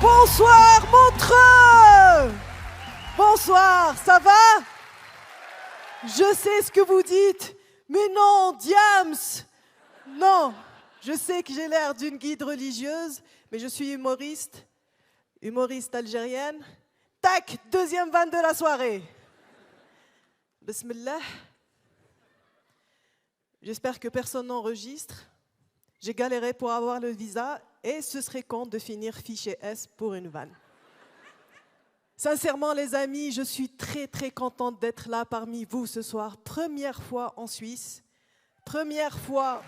Bonsoir Montreux! Bonsoir, ça va? Je sais ce que vous dites, mais non, Diams! Non, je sais que j'ai l'air d'une guide religieuse, mais je suis humoriste algérienne. Tac, deuxième vanne de la soirée. Bismillah. J'espère que personne n'enregistre. J'ai galéré pour avoir le visa et ce serait con de finir fiché S pour une vanne. Sincèrement, les amis, je suis très très contente d'être là parmi vous ce soir. Première fois en Suisse, première fois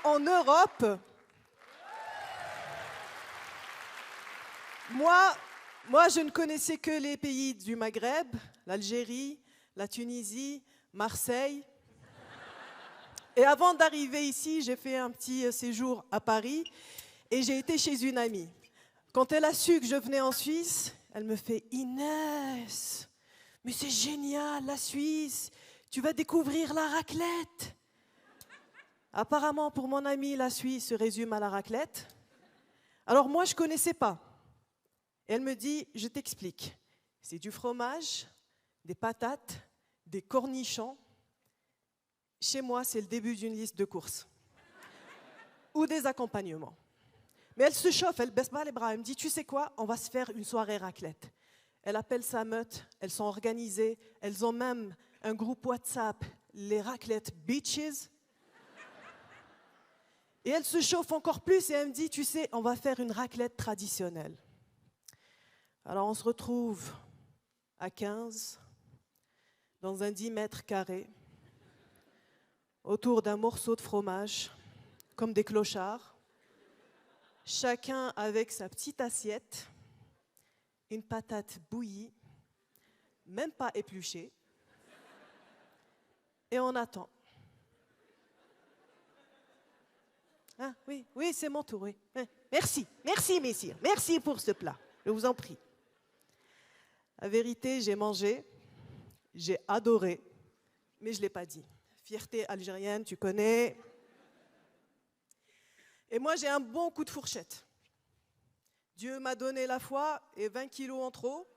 en Europe. Moi, je ne connaissais que les pays du Maghreb, l'Algérie, la Tunisie, Marseille. Et avant d'arriver ici, j'ai fait un petit séjour à Paris et j'ai été chez une amie. Quand elle a su que je venais en Suisse, elle me fait « Inès, mais c'est génial, la Suisse, tu vas découvrir la raclette !» Apparemment, pour mon amie, la Suisse se résume à la raclette. Alors moi, je ne connaissais pas. Et elle me dit « Je t'explique, c'est du fromage, des patates, des cornichons. Chez moi, c'est le début d'une liste de courses. Ou des accompagnements. » Mais elle se chauffe, elle baisse pas les bras. Elle me dit, tu sais quoi, on va se faire une soirée raclette. Elle appelle sa meute, elles sont organisées, elles ont même un groupe WhatsApp, les raclettes Bitches. Et elle se chauffe encore plus et elle me dit, tu sais, on va faire une raclette traditionnelle. Alors on se retrouve à 15, dans un 10 mètres carrés, autour d'un morceau de fromage, comme des clochards. Chacun avec sa petite assiette, une patate bouillie, même pas épluchée, et on attend. Ah, oui, c'est mon tour, oui. Merci, messieurs, merci pour ce plat, je vous en prie. La vérité, j'ai mangé, j'ai adoré, mais je ne l'ai pas dit. Fierté algérienne, tu connais. Et moi, j'ai un bon coup de fourchette. Dieu m'a donné la foi et 20 kilos en trop.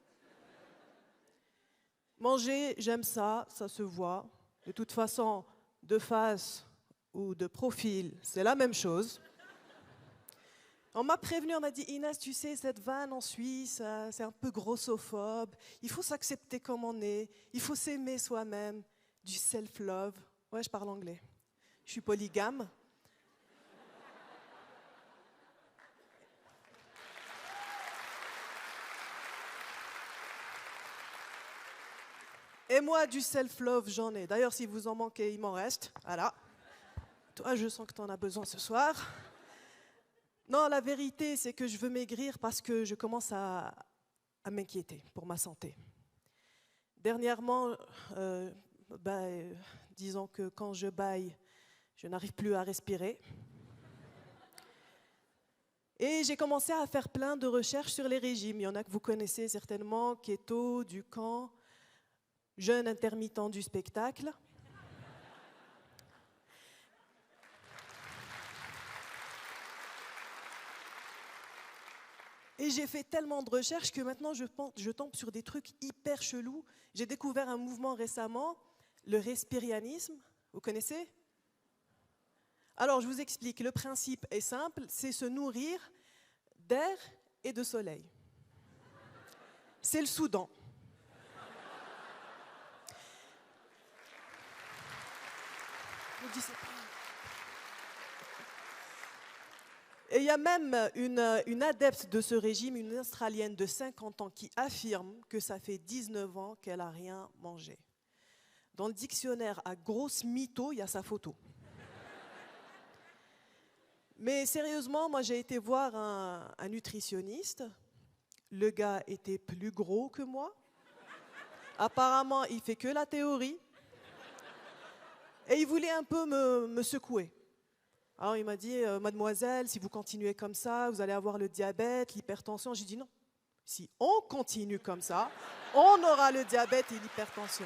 Manger, j'aime ça, ça se voit. De toute façon, de face ou de profil, c'est la même chose. On m'a prévenu, on m'a dit, Inès, tu sais, cette vanne en Suisse, c'est un peu grossophobe. Il faut s'accepter comme on est. Il faut s'aimer soi-même. Du self-love. Ouais, je parle anglais. Je suis polygame. Et moi, du self-love, j'en ai. D'ailleurs, si vous en manquez, il m'en reste. Voilà. Toi, je sens que tu en as besoin ce soir. Non, la vérité, c'est que je veux maigrir parce que je commence à m'inquiéter pour ma santé. Dernièrement, disons que quand je bâille, je n'arrive plus à respirer. Et j'ai commencé à faire plein de recherches sur les régimes. Il y en a que vous connaissez certainement, keto, Ducan, jeûne intermittent du spectacle. Et j'ai fait tellement de recherches que maintenant je tombe sur des trucs hyper chelous. J'ai découvert un mouvement récemment, le respirianisme. Vous connaissez? Alors je vous explique, le principe est simple, c'est se nourrir d'air et de soleil. C'est le Soudan. Et il y a même une adepte de ce régime, une Australienne de 50 ans, qui affirme que ça fait 19 ans qu'elle n'a rien mangé. Dans le dictionnaire à grosse mytho, il y a sa photo. Mais sérieusement, moi j'ai été voir un nutritionniste. Le gars était plus gros que moi. Apparemment, il fait que la théorie. Et il voulait un peu me secouer. Alors il m'a dit, mademoiselle, si vous continuez comme ça, vous allez avoir le diabète, l'hypertension. J'ai dit non. Si on continue comme ça, on aura le diabète et l'hypertension.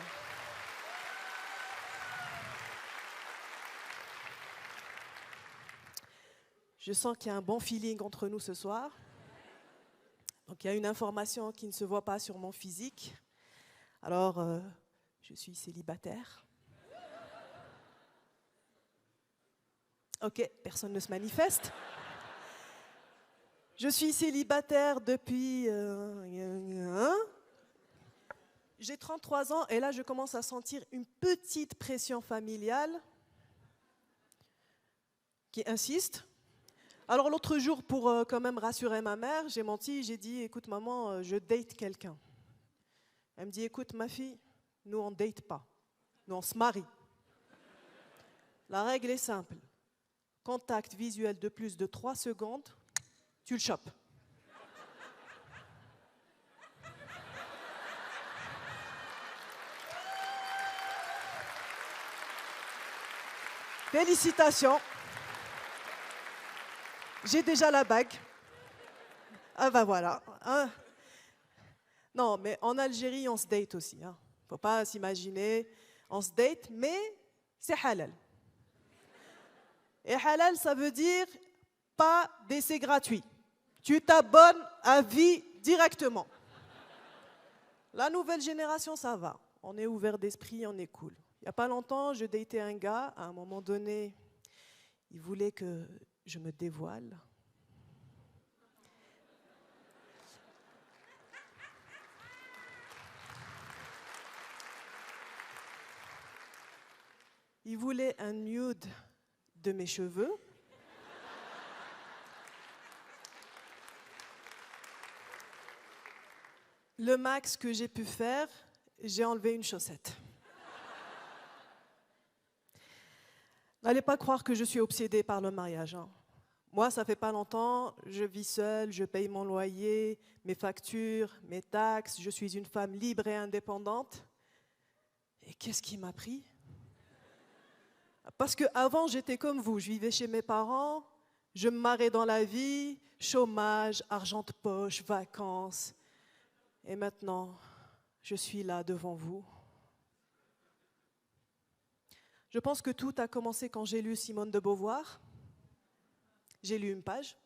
Je sens qu'il y a un bon feeling entre nous ce soir. Donc il y a une information qui ne se voit pas sur mon physique. Alors, je suis célibataire. Ok, personne ne se manifeste. Je suis célibataire depuis... J'ai 33 ans et là, je commence à sentir une petite pression familiale qui insiste. Alors l'autre jour, pour quand même rassurer ma mère, j'ai menti, j'ai dit, écoute maman, je date quelqu'un. Elle me dit, écoute ma fille, nous on ne date pas, nous on se marie. La règle est simple, contact visuel de plus de 3 secondes, tu le chopes. Félicitations. J'ai déjà la bague. Ah ben voilà. Hein. Non, mais en Algérie, on se date aussi. Il ne faut pas s'imaginer. On se date, mais c'est halal. Et halal, ça veut dire pas d'essai gratuit. Tu t'abonnes à vie directement. La nouvelle génération, ça va. On est ouvert d'esprit, on est cool. Il n'y a pas longtemps, je datais un gars. À un moment donné, il voulait que je me dévoile. Il voulait un nude de mes cheveux. Le max que j'ai pu faire, j'ai enlevé une chaussette. N'allez pas croire que je suis obsédée par le mariage. Moi, ça fait pas longtemps, je vis seule, je paye mon loyer, mes factures, mes taxes, je suis une femme libre et indépendante. Et qu'est-ce qui m'a pris ? Parce qu'avant, j'étais comme vous, je vivais chez mes parents, je me marrais dans la vie, chômage, argent de poche, vacances. Et maintenant, je suis là devant vous. Je pense que tout a commencé quand j'ai lu Simone de Beauvoir. J'ai lu une page.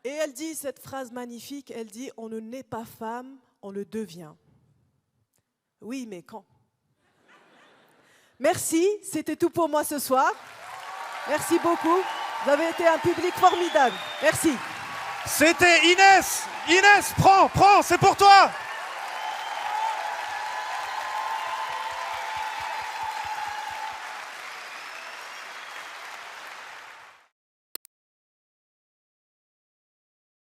Et elle dit cette phrase magnifique, elle dit « On ne naît pas femme, on le devient ». Oui, mais quand ? Merci, c'était tout pour moi ce soir. Merci beaucoup. Vous avez été un public formidable. Merci. C'était Inès. Inès, prends, c'est pour toi.